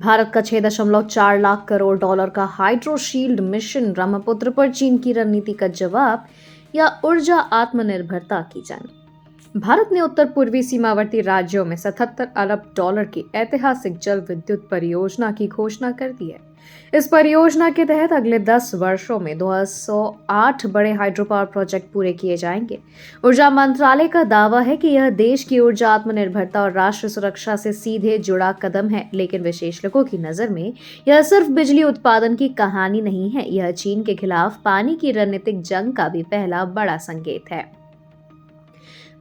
भारत का 6.4 लाख करोड़ डॉलर का हाइड्रोशील्ड मिशन ब्रह्मपुत्र पर चीन की रणनीति का जवाब या ऊर्जा आत्मनिर्भरता की जंग। भारत ने उत्तर पूर्वी सीमावर्ती राज्यों में 77 अरब डॉलर की ऐतिहासिक जल विद्युत परियोजना की घोषणा कर दी है। इस परियोजना के तहत अगले 10 वर्षों में 208 बड़े हाइड्रो पावर प्रोजेक्ट पूरे किए जाएंगे। ऊर्जा मंत्रालय का दावा है कि यह देश की ऊर्जा आत्मनिर्भरता और राष्ट्र सुरक्षा से सीधे जुड़ा कदम है, लेकिन विशेषज्ञों की नजर में यह सिर्फ बिजली उत्पादन की कहानी नहीं है, यह चीन के खिलाफ पानी की रणनीतिक जंग का भी पहला बड़ा संकेत है।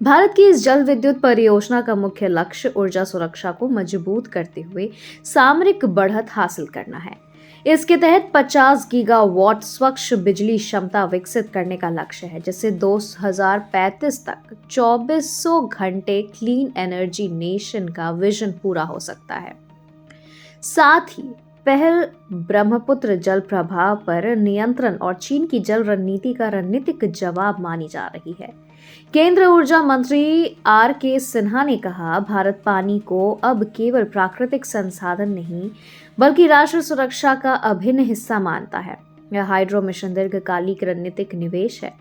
भारत की इस जल विद्युत परियोजना का मुख्य लक्ष्य ऊर्जा सुरक्षा को मजबूत करते हुए सामरिक बढ़त हासिल करना है। इसके तहत 50 गीगावाट स्वच्छ बिजली क्षमता विकसित करने का लक्ष्य है, जिससे 2035 तक 2400 घंटे क्लीन एनर्जी नेशन का विजन पूरा हो सकता है। साथ ही पहल ब्रह्मपुत्र जल प्रवाह पर नियंत्रण और चीन की जल रणनीति का रणनीतिक जवाब मानी जा रही है। केंद्रीय ऊर्जा मंत्री R.K. सिन्हा ने कहा, भारत पानी को अब केवल प्राकृतिक संसाधन नहीं बल्कि राष्ट्र सुरक्षा का अभिन्न हिस्सा मानता है। यह हाइड्रो मिशन दीर्घकालिक रणनीतिक निवेश है।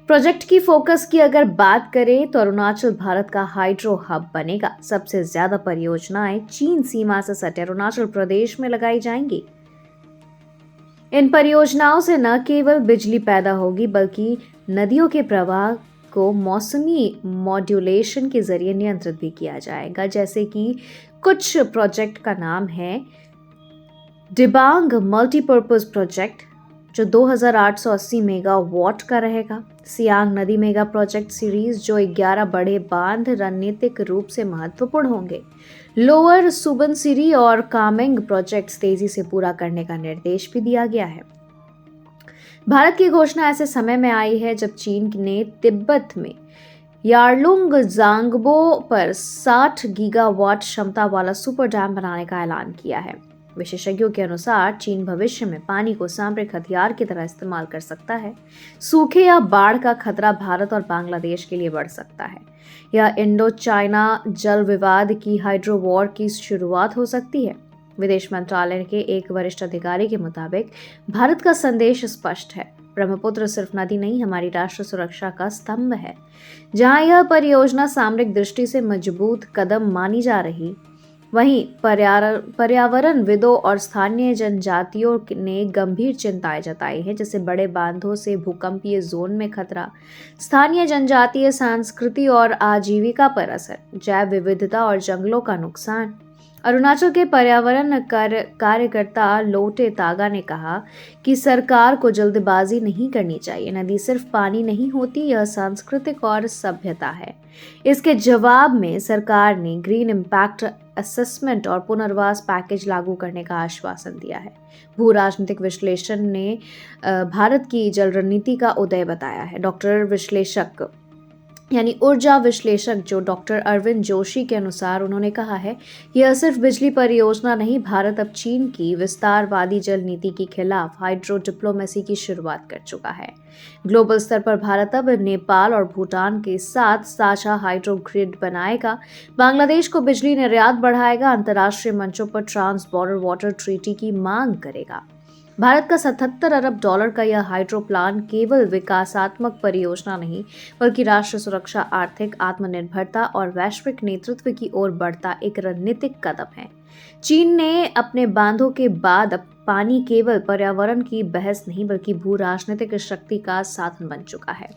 प्रोजेक्ट की फोकस की अगर बात करें तो अरुणाचल भारत का हाइड्रो हब बनेगा। सबसे ज्यादा परियोजनाएं चीन सीमा से सटे अरुणाचल प्रदेश में लगाई जाएंगी। इन परियोजनाओं से न केवल बिजली पैदा होगी बल्कि नदियों के प्रवाह को मौसमी मॉड्यूलेशन के जरिए नियंत्रित भी किया जाएगा। जैसे कि कुछ प्रोजेक्ट का नाम है दिबांग मल्टीपर्पज प्रोजेक्ट, जो 2880 मेगावाट का रहेगा। सियांग नदी मेगा प्रोजेक्ट सीरीज, जो 11 बड़े बांध रणनीतिक रूप से महत्वपूर्ण होंगे। लोअर सुबनसिरी और कामेंग प्रोजेक्ट्स तेजी से पूरा करने का निर्देश भी दिया गया है। भारत की घोषणा ऐसे समय में आई है जब चीन ने तिब्बत में यारलुंग जांगबो पर 60 गीगावाट क्षमता वाला सुपर डैम बनाने का ऐलान किया है। विशेषज्ञों के अनुसार चीन भविष्य में पानी को सामरिक हथियार की तरह इस्तेमाल कर सकता है। सूखे या बाढ़ का खतरा भारत और बांग्लादेश के लिए बढ़ सकता है। यह इंडो चाइना जल विवाद की हाइड्रो वॉर की शुरुआत हो सकती है। विदेश मंत्रालय के एक वरिष्ठ अधिकारी के मुताबिक भारत का संदेश स्पष्ट है, ब्रह्मपुत्र सिर्फ नदी नहीं, हमारी राष्ट्र सुरक्षा का स्तंभ है। जहां यह परियोजना सामरिक दृष्टि से मजबूत कदम मानी जा रही, वहीं पर्यावरणविदों और स्थानीय जनजातियों ने गंभीर चिंताएं जताई हैं, जैसे बड़े बांधों से भूकंपीय जोन में खतरा, स्थानीय जनजातीय संस्कृति और आजीविका पर असर, जैव विविधता और जंगलों का नुकसान। अरुणाचल के पर्यावरण कार्यकर्ता लोटे तागा ने कहा कि सरकार को जल्दबाजी नहीं करनी चाहिए। नदी सिर्फ पानी नहीं होती, यह सांस्कृतिक और सभ्यता है। इसके जवाब में सरकार ने ग्रीन इम्पैक्ट असेसमेंट और पुनर्वास पैकेज लागू करने का आश्वासन दिया है। भू राजनीतिक विश्लेषण ने भारत की जल रणनीति का उदय बताया है। ऊर्जा विश्लेषक जो डॉक्टर अरविंद जोशी के अनुसार उन्होंने कहा है, यह सिर्फ बिजली परियोजना नहीं, भारत अब चीन की विस्तारवादी जल नीति के खिलाफ हाइड्रो डिप्लोमेसी की शुरुआत कर चुका है। ग्लोबल स्तर पर भारत अब नेपाल और भूटान के साथ साझा हाइड्रो ग्रिड बनाएगा, बांग्लादेश को बिजली निर्यात बढ़ाएगा, अंतर्राष्ट्रीय मंचों पर ट्रांस बॉर्डर वाटर ट्रीटी की मांग करेगा। भारत का 77 अरब डॉलर का यह हाइड्रो प्लान केवल विकासात्मक परियोजना नहीं बल्कि राष्ट्र सुरक्षा, आर्थिक आत्मनिर्भरता और वैश्विक नेतृत्व की ओर बढ़ता एक रणनीतिक कदम है। चीन ने अपने बांधों के बाद अब पानी केवल पर्यावरण की बहस नहीं बल्कि भू राजनीतिक शक्ति का साधन बन चुका है।